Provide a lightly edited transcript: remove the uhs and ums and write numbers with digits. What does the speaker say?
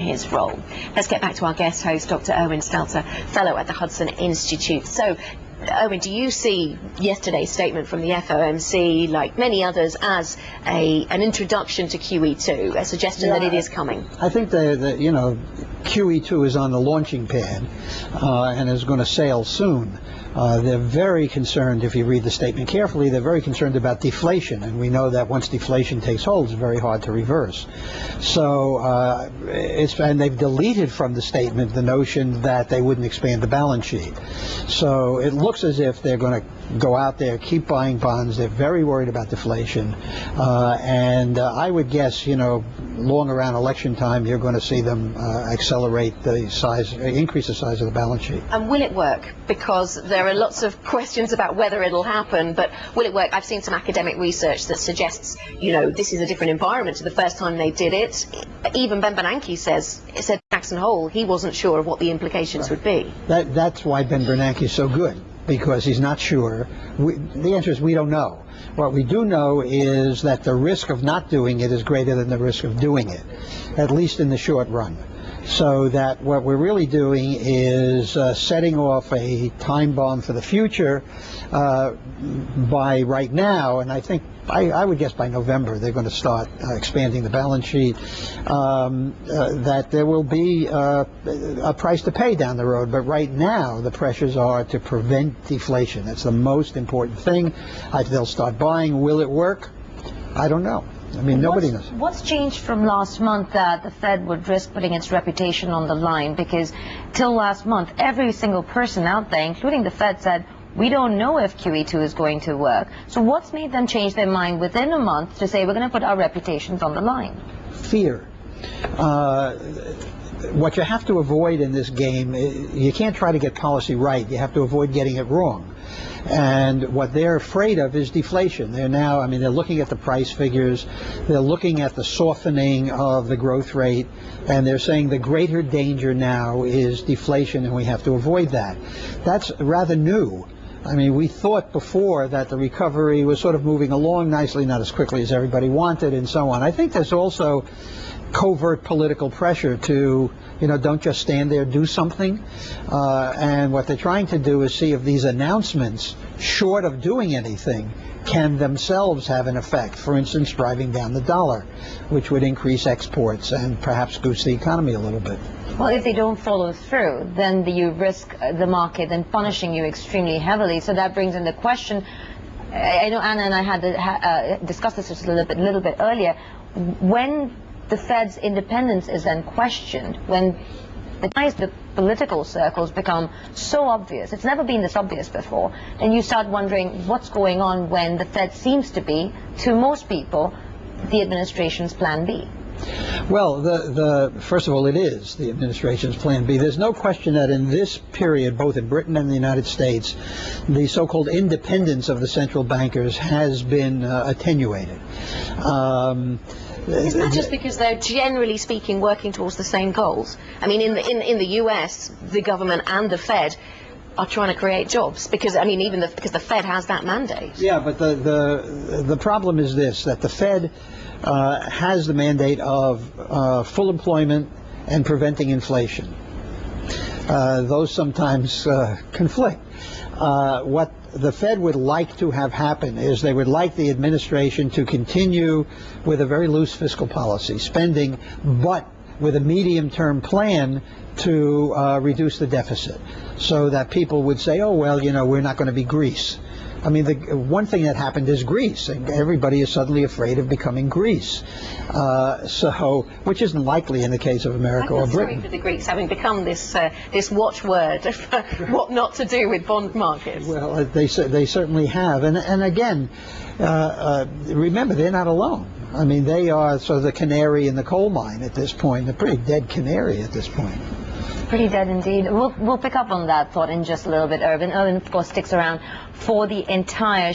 his role. Let's get back to our guest host, Dr. Irwin Stelzer, fellow at the Hudson Institute. So, Irwin, do you see yesterday's statement from the FOMC, like many others, as an introduction to QE2, a suggestion that it is coming? I think QE2 is on the launching pad and is going to sail soon. They're very concerned, if you read the statement carefully, they're very concerned about deflation, and we know that once deflation takes hold, it's very hard to reverse. So, and they've deleted from the statement the notion that they wouldn't expand the balance sheet. So it looks as if they're going to go out there, keep buying bonds. They're very worried about deflation, and I would guess, long around election time, you're going to see them accelerate the size, increase the size of the balance sheet. And will it work? Because there are lots of questions about whether it'll happen, but will it work? I've seen some academic research that suggests, this is a different environment to the first time they did it. Even Ben Bernanke said Jackson Hole, he wasn't sure of what the implications would be. That's why Ben Bernanke is so good, because he's not sure. The answer is we don't know. What we do know is that the risk of not doing it is greater than the risk of doing it, at least in the short run. So that what we're really doing is setting off a time bomb for the future by right now, and I think I would guess by November they're going to start expanding the balance sheet, that there will be a price to pay down the road. But right now the pressures are to prevent deflation. That's the most important thing. They'll start buying. Will it work? I don't know. I mean, nobody knows. What's changed from last month that the Fed would risk putting its reputation on the line? Because till last month, every single person out there, including the Fed, said, we don't know if QE2 is going to work. So what's made them change their mind within a month to say we're going to put our reputations on the line? Fear. What you have to avoid in this game, you can't try to get policy right. You have to avoid getting it wrong. And what they're afraid of is deflation. They're looking at the price figures, they're looking at the softening of the growth rate, and they're saying the greater danger now is deflation, and we have to avoid that. That's rather new. I mean, we thought before that the recovery was sort of moving along nicely, not as quickly as everybody wanted, and so on. I think there's also covert political pressure to, don't just stand there, do something. And what they're trying to do is see if these announcements, short of doing anything, can themselves have an effect. For instance, driving down the dollar, which would increase exports and perhaps boost the economy a little bit. Well, if they don't follow through, then you risk the market then punishing you extremely heavily. So that brings in the question, I know Anna and I had discussed this just a little bit earlier, when the Fed's independence is then questioned, when the political circles become so obvious, it's never been this obvious before, then you start wondering what's going on when the Fed seems to be, to most people, the administration's plan B. Well, first of all, it is the administration's plan B. There's no question that in this period, both in Britain and the United States, the so-called independence of the central bankers has been attenuated. Isn't that just because they're, generally speaking, working towards the same goals? I mean, in the US, the government and the Fed are trying to create jobs because, because the Fed has that mandate. Yeah, but the problem is this, that the Fed has the mandate of full employment and preventing inflation. Those sometimes conflict. What the Fed would like to have happen is they would like the administration to continue with a very loose fiscal policy, spending, but with a medium-term plan to reduce the deficit, so that people would say, oh, well, we're not going to be Greece. I mean, the one thing that happened is Greece, and everybody is suddenly afraid of becoming Greece. Which isn't likely in the case of America or Britain. Sorry for the Greeks having become this watchword of what not to do with bond markets. Well, they certainly have, and again, remember, they're not alone. I mean, they are sort of the canary in the coal mine at this point, a pretty dead canary at this point. Pretty dead indeed. We'll pick up on that thought in just a little bit. Irwin, of course, sticks around for the entire